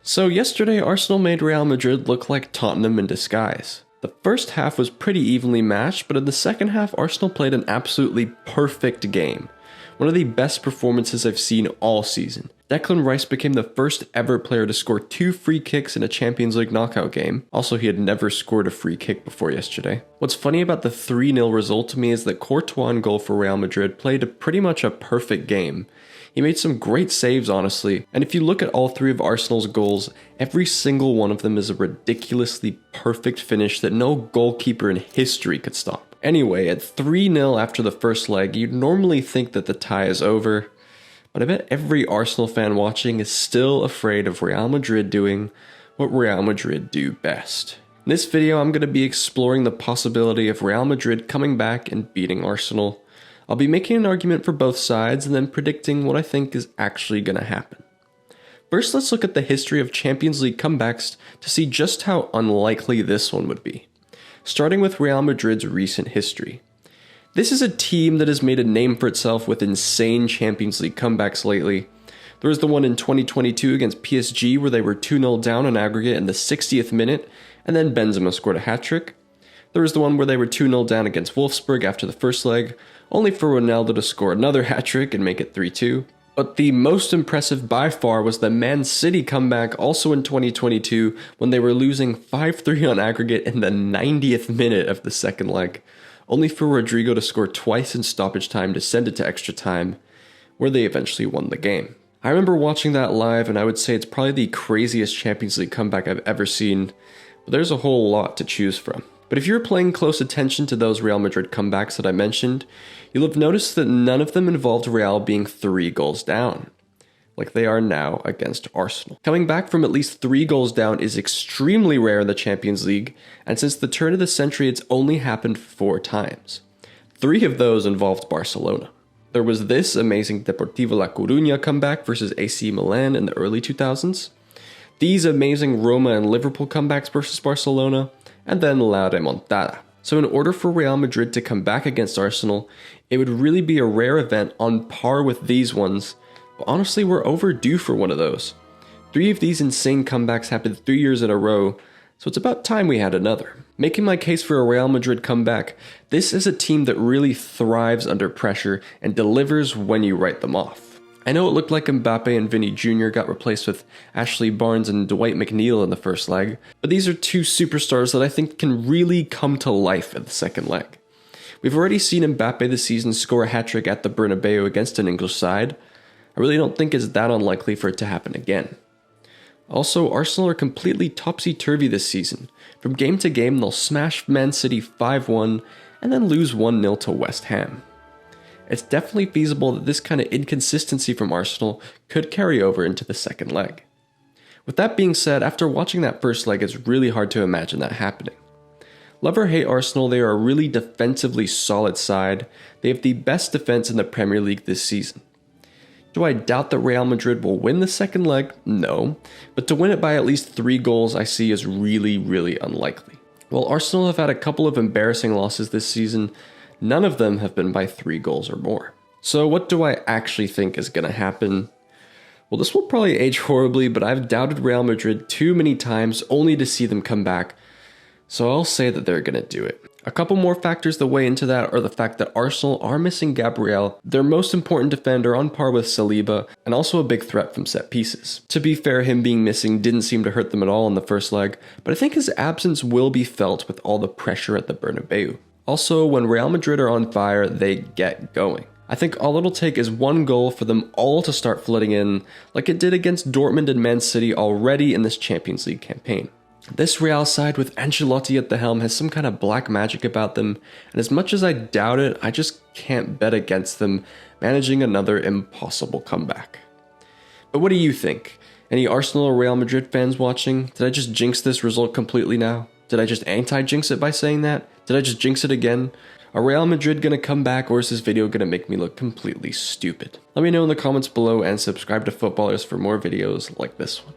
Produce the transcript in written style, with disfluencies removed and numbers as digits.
So yesterday, Arsenal made Real Madrid look like Tottenham in disguise. The first half was pretty evenly matched, but in the second half, Arsenal played an absolutely perfect game. One of the best performances I've seen all season. Declan Rice became the first ever player to score 2 free kicks in a Champions League knockout game. Also, he had never scored a free kick before yesterday. What's funny about the 3-0 result to me is that Courtois in goal for Real Madrid played pretty much a perfect game. He made some great saves, honestly, and if you look at all 3 of Arsenal's goals, every single one of them is a ridiculously perfect finish that no goalkeeper in history could stop. Anyway, at 3-0 after the first leg, you'd normally think that the tie is over, but I bet every Arsenal fan watching is still afraid of Real Madrid doing what Real Madrid do best. In this video, I'm going to be exploring the possibility of Real Madrid coming back and beating Arsenal. I'll be making an argument for both sides and then predicting what I think is actually going to happen. First, let's look at the history of Champions League comebacks to see just how unlikely this one would be. Starting with Real Madrid's recent history. This is a team that has made a name for itself with insane Champions League comebacks lately. There was the one in 2022 against PSG where they were 2-0 down on aggregate in the 60th minute, and then Benzema scored a hat-trick. There was the one where they were 2-0 down against Wolfsburg after the first leg, only for Ronaldo to score another hat-trick and make it 3-2. But the most impressive by far was the Man City comeback also in 2022 when they were losing 5-3 on aggregate in the 90th minute of the second leg, only for Rodrygo to score twice in stoppage time to send it to extra time, where they eventually won the game. I remember watching that live and I would say it's probably the craziest Champions League comeback I've ever seen, but there's a whole lot to choose from. But if you're paying close attention to those Real Madrid comebacks that I mentioned, you'll have noticed that none of them involved Real being 3 goals down, like they are now against Arsenal. Coming back from at least 3 goals down is extremely rare in the Champions League, and since the turn of the century it's only happened 4 times. 3 of those involved Barcelona. There was this amazing Deportivo La Coruña comeback versus AC Milan in the early 2000s, these amazing Roma and Liverpool comebacks versus Barcelona, and then La Remontada. So in order for Real Madrid to come back against Arsenal, it would really be a rare event on par with these ones, but honestly we're overdue for one of those. 3 of these insane comebacks happened 3 years in a row, so it's about time we had another. Making my case for a Real Madrid comeback, this is a team that really thrives under pressure and delivers when you write them off. I know it looked like Mbappe and Vini Jr. got replaced with Ashley Barnes and Dwight McNeil in the first leg, but these are 2 superstars that I think can really come to life in the second leg. We've already seen Mbappe this season score a hat-trick at the Bernabeu against an English side. I really don't think it's that unlikely for it to happen again. Also, Arsenal are completely topsy-turvy this season. From game to game, they'll smash Man City 5-1 and then lose 1-0 to West Ham. It's definitely feasible that this kind of inconsistency from Arsenal could carry over into the second leg. With that being said, after watching that first leg, it's really hard to imagine that happening. Love or hate Arsenal, they are a really defensively solid side. They have the best defense in the Premier League this season. Do I doubt that Real Madrid will win the second leg? No, but to win it by at least 3 goals I see is really unlikely. While Arsenal have had a couple of embarrassing losses this season, none of them have been by 3 goals or more. So what do I actually think is going to happen? Well, this will probably age horribly, but I've doubted Real Madrid too many times only to see them come back, so I'll say that they're going to do it. A couple more factors that weigh into that are the fact that Arsenal are missing Gabriel, their most important defender on par with Saliba, and also a big threat from set pieces. To be fair, him being missing didn't seem to hurt them at all in the first leg, but I think his absence will be felt with all the pressure at the Bernabeu. Also, when Real Madrid are on fire, they get going. I think all it'll take is 1 goal for them all to start flooding in, like it did against Dortmund and Man City already in this Champions League campaign. This Real side with Ancelotti at the helm has some kind of black magic about them, and as much as I doubt it, I just can't bet against them managing another impossible comeback. But what do you think? Any Arsenal or Real Madrid fans watching? Did I just jinx this result completely now? Did I just anti-jinx it by saying that? Did I just jinx it again? Are Real Madrid gonna come back, or is this video gonna make me look completely stupid? Let me know in the comments below and subscribe to Footballers for more videos like this one.